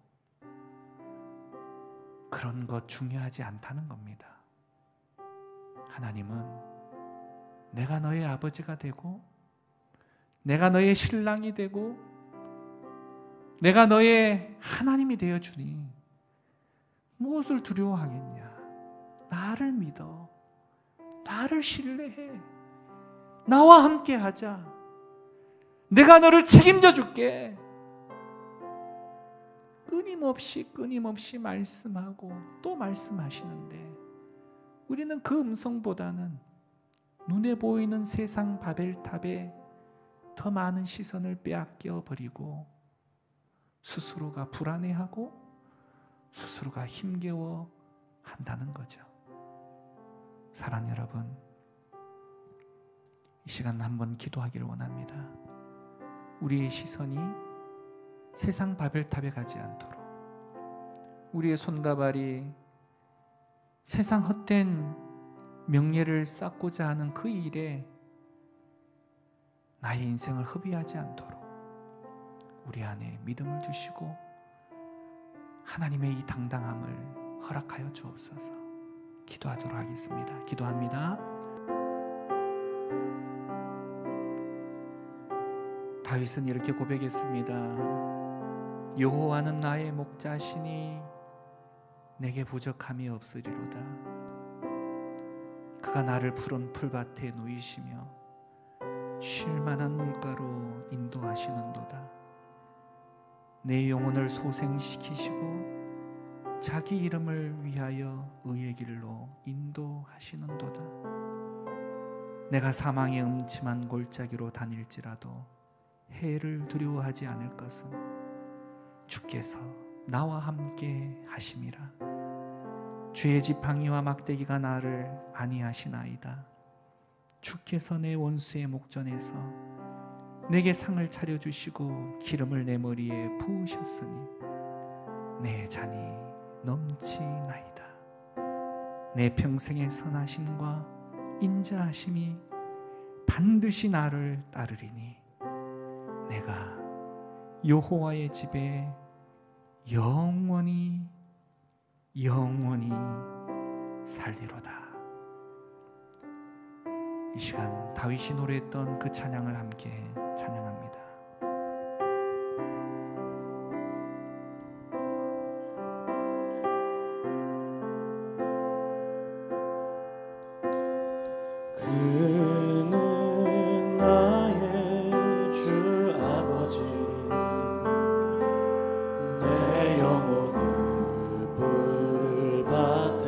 그런 것 중요하지 않다는 겁니다. 하나님은 내가 너의 아버지가 되고 내가 너의 신랑이 되고 내가 너의 하나님이 되어주니 무엇을 두려워하겠냐? 나를 믿어. 나를 신뢰해. 나와 함께 하자. 내가 너를 책임져 줄게. 끊임없이 말씀하고 또 말씀하시는데 우리는 그 음성보다는 눈에 보이는 세상 바벨탑에 더 많은 시선을 빼앗겨 버리고 스스로가 불안해하고 스스로가 힘겨워 한다는 거죠. 사랑하는 여러분, 이 시간 한번 기도하기를 원합니다. 우리의 시선이 세상 바벨탑에 가지 않도록, 우리의 손과 발이 세상 헛된 명예를 쌓고자 하는 그 일에 나의 인생을 허비하지 않도록 우리 안에 믿음을 주시고 하나님의 이 당당함을 허락하여 주옵소서. 기도하도록 하겠습니다. 기도합니다. 다윗은 이렇게 고백했습니다. 여호와는 나의 목자시니 내게 부족함이 없으리로다. 그가 나를 푸른 풀밭에 누이시며 쉴만한 물가로 인도하시는도다. 내 영혼을 소생시키시고 자기 이름을 위하여 의의 길로 인도하시는도다. 내가 사망의 음침한 골짜기로 다닐지라도 해를 두려워하지 않을 것은 주께서 나와 함께 하심이라. 주의 지팡이와 막대기가 나를 안위하시나이다. 주께서 내 원수의 목전에서 내게 상을 차려주시고 기름을 내 머리에 부으셨으니 내 잔이 넘치나이다. 내 평생의 선하심과 인자하심이 반드시 나를 따르리니 내가 여호와의 집에 영원히 살리로다. 이 시간 다윗이 노래했던 그 찬양을 함께 찬양합니다. 그는 나의 주 아버지, 내 영혼을 불밭에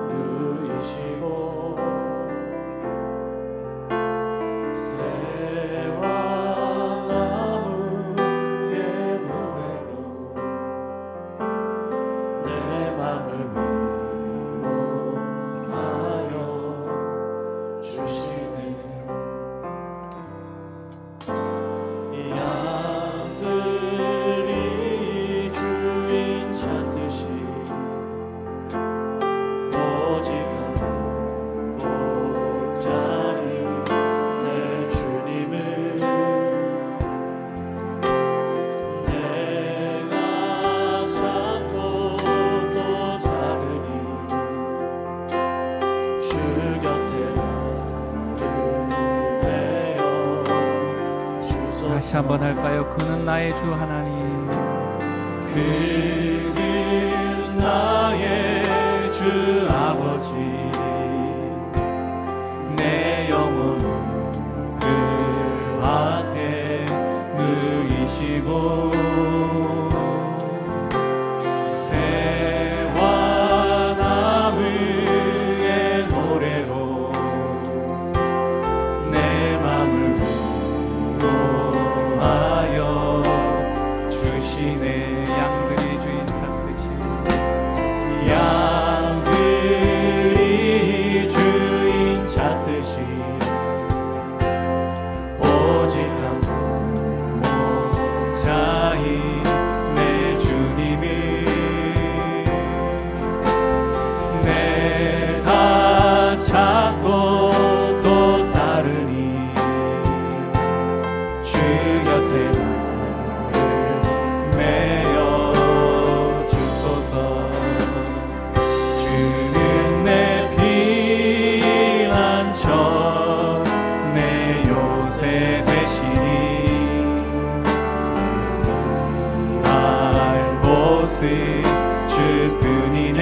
누이시고 같이 한번 할까요? 그는 나의 주 하나님, 그는 나의 주 아버지, 내 영혼은 그 밭에 누이시고 새와 나무의 노래로 내 맘을 위로하여 주시네. 양들이 주인 찾듯이, 양들이 주인 찾듯이 오직 한 목자인 내 주님이 내가 찾고 또 따르니 주 곁에 나를 매여 주소서. 주는 내 피난처 내 요새 되시니 갈 곳은 주뿐이네.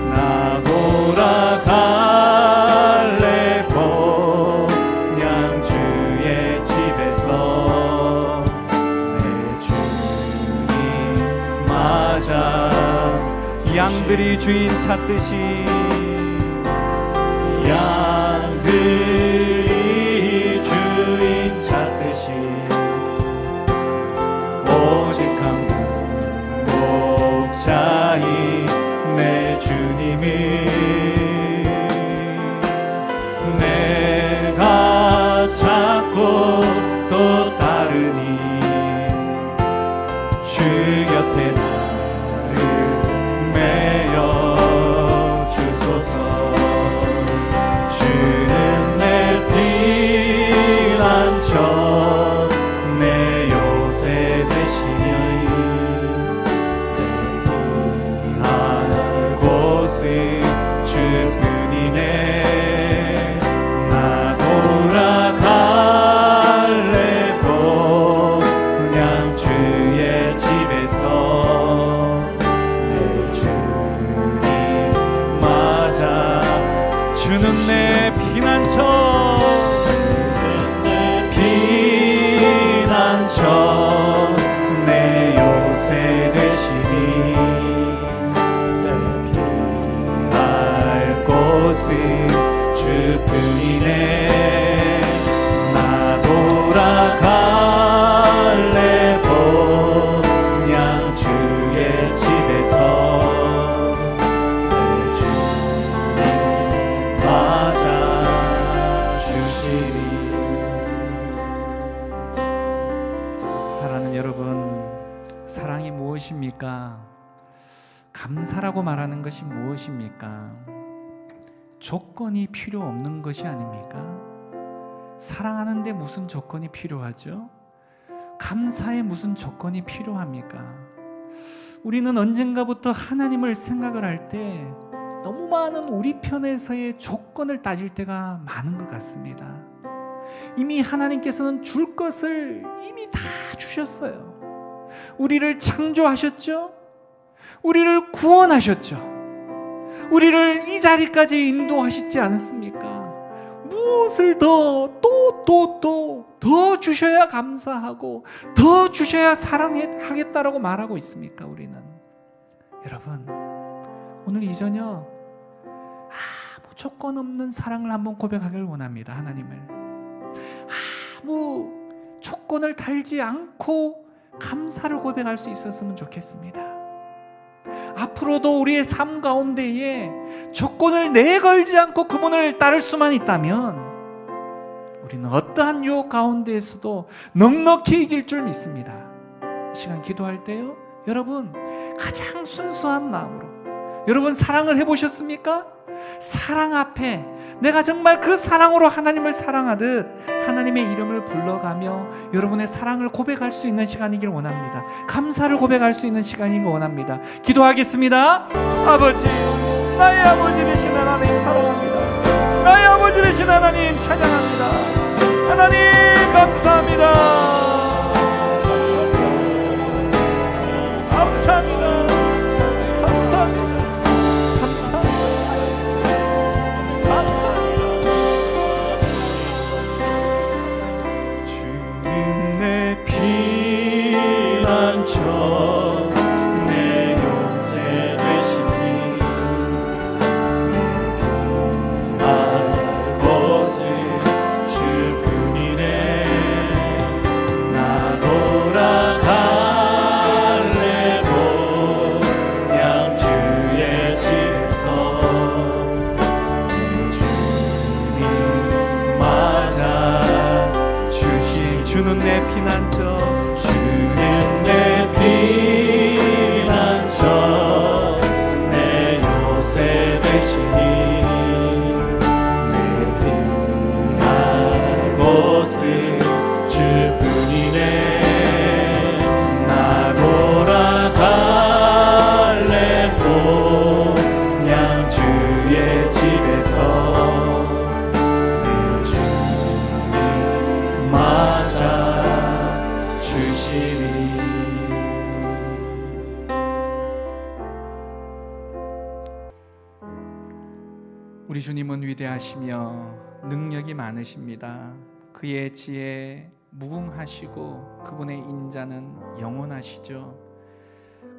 나 돌아갈래 그냥 주의 집에서 내 주님 맞아. 양들이 주인 찾듯이, 양들이 주인 찾듯이 오직 한 목자인 내 주님이 내가 찾고 또 따르니 주 곁에 나를 매여 주소서. 주는 내 피난처 내 요새 되시니 내 귀한 곳은 주뿐이네. 나 돌아갈래 그냥 주의 집에서 내 주님 맞아. 주는 내 피난처, 주는 내 피난처 내 요새 되시니 내 피할 곳은 주뿐이네. 나 돌아갈래 그냥 주의 집에서 내 주님 맞아 주시리. 사랑하는 여러분, 사랑이 무엇입니까? 감사라고 말하는 것이 무엇입니까? 조건이 필요 없는 것이 아닙니까? 사랑하는데 무슨 조건이 필요하죠? 감사에 무슨 조건이 필요합니까? 우리는 언젠가부터 하나님을 생각을 할 때 너무 많은 우리 편에서의 조건을 따질 때가 많은 것 같습니다. 이미 하나님께서는 줄 것을 이미 다 주셨어요. 우리를 창조하셨죠? 우리를 구원하셨죠? 우리를 이 자리까지 인도하시지 않습니까? 무엇을 더 주셔야 감사하고 더 주셔야 사랑하겠다라고 말하고 있습니까? 우리는. 여러분, 오늘 이 저녁 아무 조건 없는 사랑을 한번 고백하길 원합니다. 하나님을 아무 조건을 달지 않고 감사를 고백할 수 있었으면 좋겠습니다. 앞으로도 우리의 삶 가운데에 조건을 내걸지 않고 그분을 따를 수만 있다면 우리는 어떠한 유혹 가운데에서도 넉넉히 이길 줄 믿습니다. 이 시간 기도할 때요, 여러분 가장 순수한 마음으로, 여러분 사랑을 해보셨습니까? 사랑 앞에 내가 정말 그 사랑으로 하나님을 사랑하듯 하나님의 이름을 불러가며 여러분의 사랑을 고백할 수 있는 시간이길 원합니다. 감사를 고백할 수 있는 시간이길 원합니다. 기도하겠습니다. 아버지, 나의 아버지 되신 하나님 사랑합니다. 나의 아버지 되신 하나님 찬양합니다. 하나님 감사합니다. 감사합니다. 감사합니다. 감사합니다. 감사합니다. 주님 내 피난처 내 요새 되시니 내 곳은 주뿐이네. 나 돌아갈래 그냥 주의 집에서 주님 맞아 주신 주는 내 피난처, 주는 내 피난처 내 요새 되시니 내 피할 곳은 주뿐이네. 나 돌아갈래 그냥 주의 집에서 내 주님 맞아 주시니. 우리 주님은 위대하시며 능력이 많으십니다. 그의 지혜 무궁하시고 그분의 인자는 영원하시죠.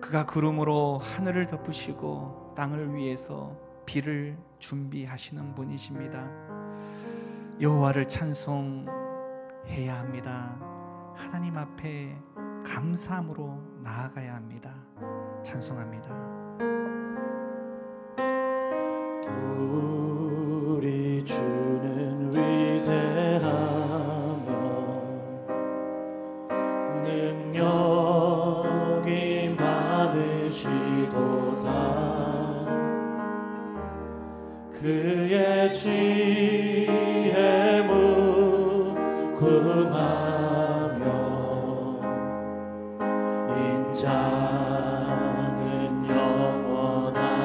그가 구름으로 하늘을 덮으시고 땅을 위해서 비를 준비하시는 분이십니다. 여호와를 찬송해야 합니다. 하나님 앞에 감사함으로 나아가야 합니다. 찬송합니다. 우리 주는 위대하며 능력이 많으시도다. 그의 지혜 무궁하며 인자는 영원하도다.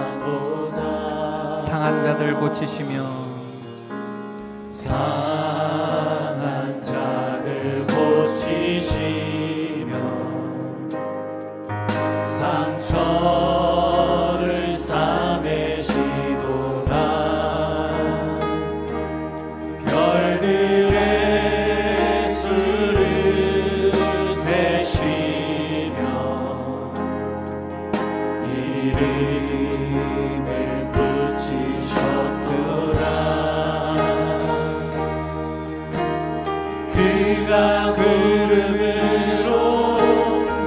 상한 자들 고치시며 상한 자들 고치시며 상처를 싸매시도다. 별들의 수를 세시며 이름을 붙이셨더라. 그가 구름으로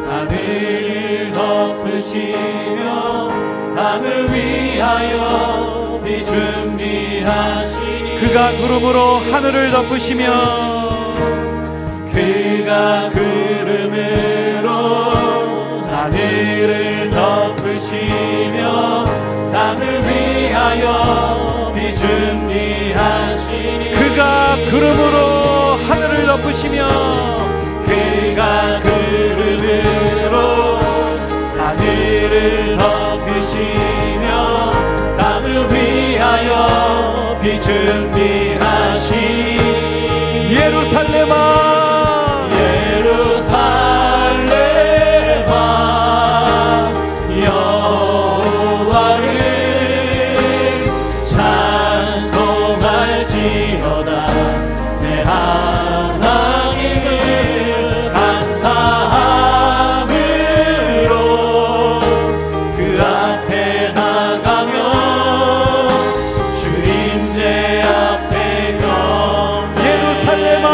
하늘을 덮으시며 땅을 위하여 비 준비하시니. 그가 구름으로 하늘을 덮으시며 그가 구름으로 하늘을 덮으시며 땅을 위하여 비 준비하시니. 그가 구름으로 하늘을 덮으시며 그가 구름으로 하늘을 덮으시며 땅을 위하여 비 준비하시니. 예루살렘아 예루살렘아 여호와를 찬송할지어다. 내 하나님을 감사함으로 그 앞에 나가며 주인의 앞에 경. 예루살렘아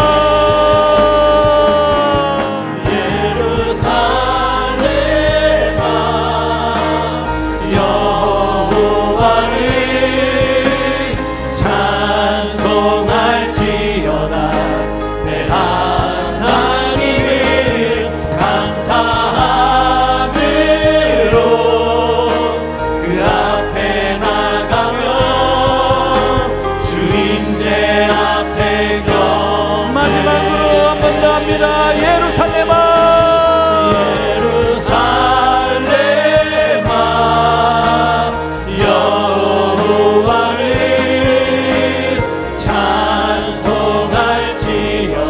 찬송할지어다.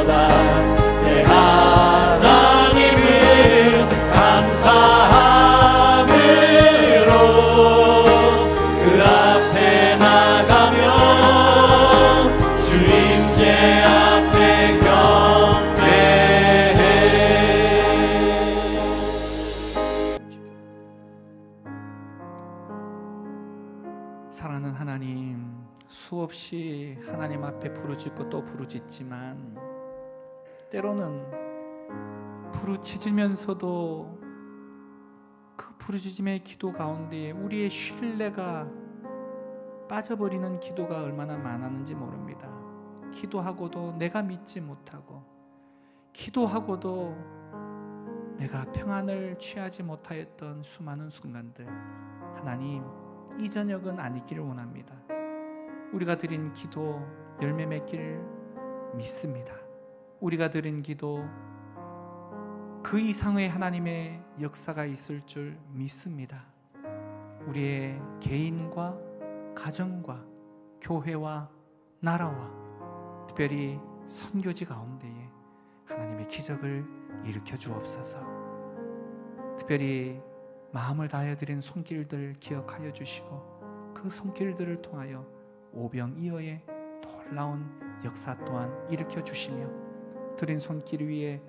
없이 하나님 앞에 부르짖고 또 부르짖지만 때로는 부르짖으면서도 그 부르짖음의 기도 가운데 우리의 신뢰가 빠져버리는 기도가 얼마나 많았는지 모릅니다. 기도하고도 내가 믿지 못하고, 기도하고도 내가 평안을 취하지 못하였던 수많은 순간들, 하나님 이 저녁은 아니기를 원합니다. 우리가 드린 기도 열매 맺길 믿습니다. 우리가 드린 기도 그 이상의 하나님의 역사가 있을 줄 믿습니다. 우리의 개인과 가정과 교회와 나라와 특별히 선교지 가운데에 하나님의 기적을 일으켜 주옵소서. 특별히 마음을 다해 드린 손길들 기억하여 주시고 그 손길들을 통하여 오병이어의 놀라운 역사 또한 일으켜 주시며 드린 손길 위에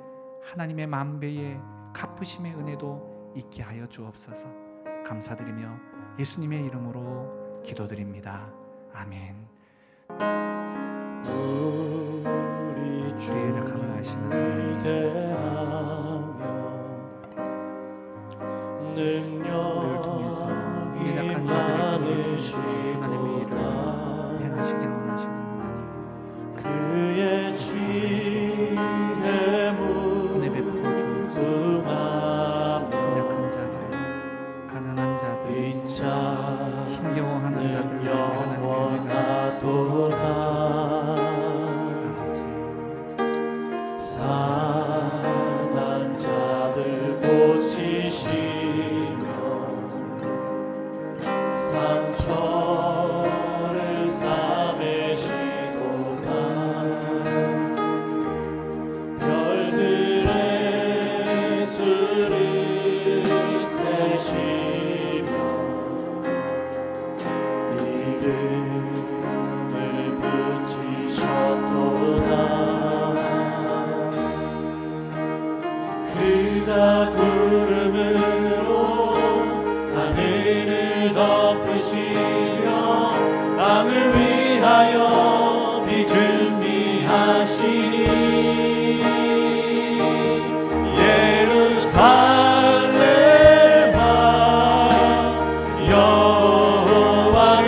하나님의 만배의 갚으심의 은혜도 있게 하여 주옵소서. 감사드리며 예수님의 이름으로 기도드립니다. 아멘. 우리 주의 약함을 아시는 하나님, 우리를 통해서 이 약한 자들의 기도를 통해서 하나님의 일을 행하시길 원하시는 하나님, 그의 지혜 은혜 베풀어 주옵소서. 약한 자들, 가난한 자들, 힘겨워하는 자들, 하나님의 은혜가 상한 자들 고치시며 상처를 싸매시도다. 별들의 수를 세시며 이름을 붙이셨도다. 그가 구름으로 하늘을 덮으시며 땅을 위하여 비 준비하시니 예루살렘아 여호와를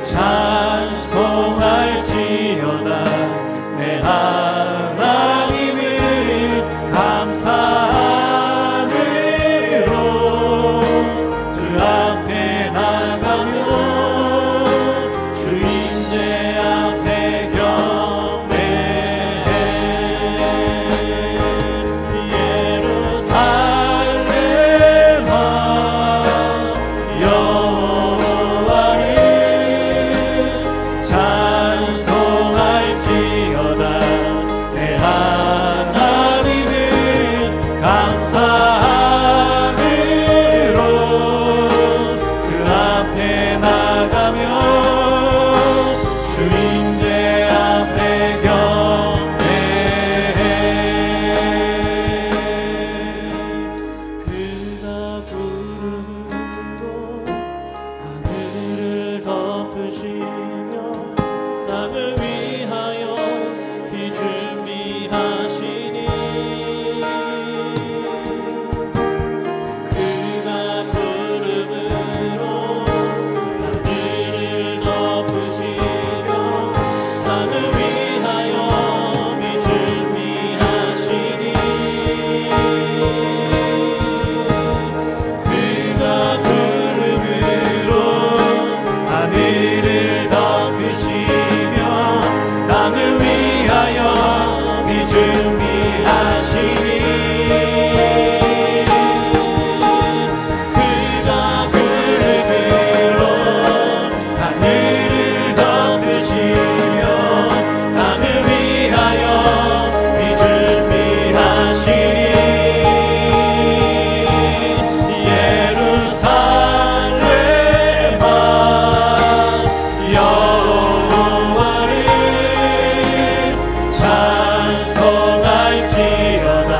찬송할지어다. 내 하나님을 감사함으로 주 앞에 나가며 주 임재 앞에 경배해. 예루살렘아 여호와를 찬송할지어다. 내 하나님을 감사함으로 그 앞에 나가며 주 임재 앞에 경배해. 그가 구름으로 하늘을 덮으시며 땅을 위하여 비 준비하시니 그가 구름으로 하늘을 덮으시며 땅을 위하여 비 준비하시니 그가 구름으로 하늘을 덮으시며 땅을 위하여 비 준비하시니 그가 구름으로 하늘을 덮으시며 땅을 위하여 비 준비하시니 예루살렘아 여호와를 찬송할지어다.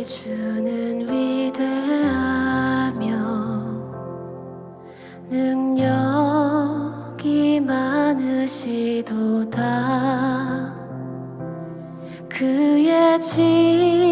주는 위대하며 능력이 많으시도다. 그의 진